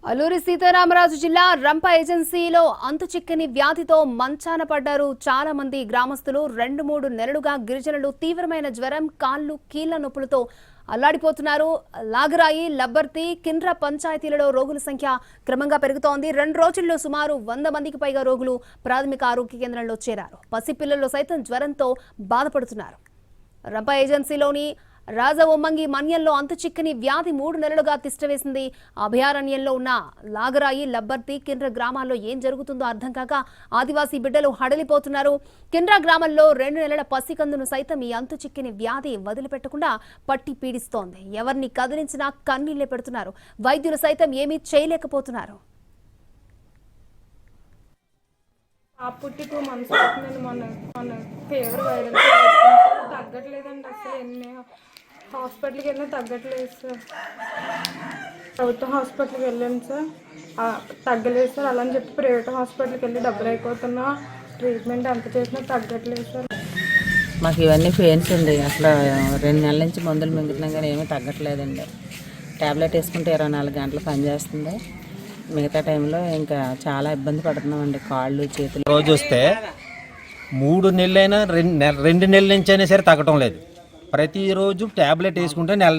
అల్లూరి సీతారామరాజు జిల్లా రంప ఏజెన్సీలో అంతుచిక్కని వ్యాధితో మంచాన పడ్డారు చాలా మంది గ్రామస్తులు. 2-3 నెలలుగా గిరిజనులు తీవ్రమైన జ్వరం, కాళ్ళు, కీళ్ల నొప్పులతో అల్లాడిపోతున్నారు. లాగరాయి, లబ్బర్తి, కిండ్ర పంచాయతీలలో రోగుల సంఖ్య క్రమంగా పెరుగుతోంది. 2 రోజుల్లో సుమారు 100 మందికి పైగా రోగులు ప్రాథమిక ఆరోగ్య కేంద్రంలో చేరారు. పసిపిల్లలు సైతం జ్వరంతో బాధపడుతున్నారు. రంప ఏజెన్సీలోని రాజవొమ్మంగి మన్యంలో అంతుచిక్కని వ్యాధి 3 నెలలుగా తిష్టవేసింది. అభయారణ్యంలో ఉన్న లాగరాయి, లబ్బర్తి, కిండ్ర గ్రామాల్లో ఏం జరుగుతుందో అర్థం కాక ఆదివాసీ బిడ్డలు హడలిపోతున్నారు. కిండ్ర గ్రామంలో 2 నెలల పసికందును సైతం ఈ అంతుచిక్కని వ్యాధి వదిలిపెట్టకుండా పట్టి పీడిస్తోంది. ఎవరిని కదిలించినా కన్నీళ్లే పెడుతున్నారు. వైద్యులు సైతం ఏమీ చేయలేకపోతున్నారు. పుట్టి 2 months అవుతుందండి. మొన్న ఫీవర్ వైరల్ తగ్గట్లేదండి. అసలు ఎన్ని హాస్పిటల్కి వెళ్ళినా తగ్గట్లేదు సార్. ప్రభుత్వ హాస్పిటల్కి వెళ్ళాను సార్, తగ్గలేదు సార్. అలా అని చెప్పి ప్రైవేట్ హాస్పిటల్కి వెళ్ళి డబ్బులు అయిపోతున్నా, ట్రీట్మెంట్ ఎంత చేసినా తగ్గట్లేదు సార్. మాకు ఇవన్నీ పెయిన్స్ అండి. అసలు 2 నెలల నుంచి మందులు మింగుతున్నాం కానీ ఏమీ తగ్గట్లేదండి. ట్యాబ్లెట్ వేసుకుంటే 24 గంటలు పనిచేస్తుంది. మిగతా టైంలో ఇంకా చాలా ఇబ్బంది పడుతున్నామండి. కాళ్ళు, చేతులు. రోజు వస్తే 3 నెలలైనా 2 నెలల నుంచి అయినా సరే తగ్గటం లేదు. ప్రతిరోజు ట్యాబ్లెట్ వేసుకుంటే నెల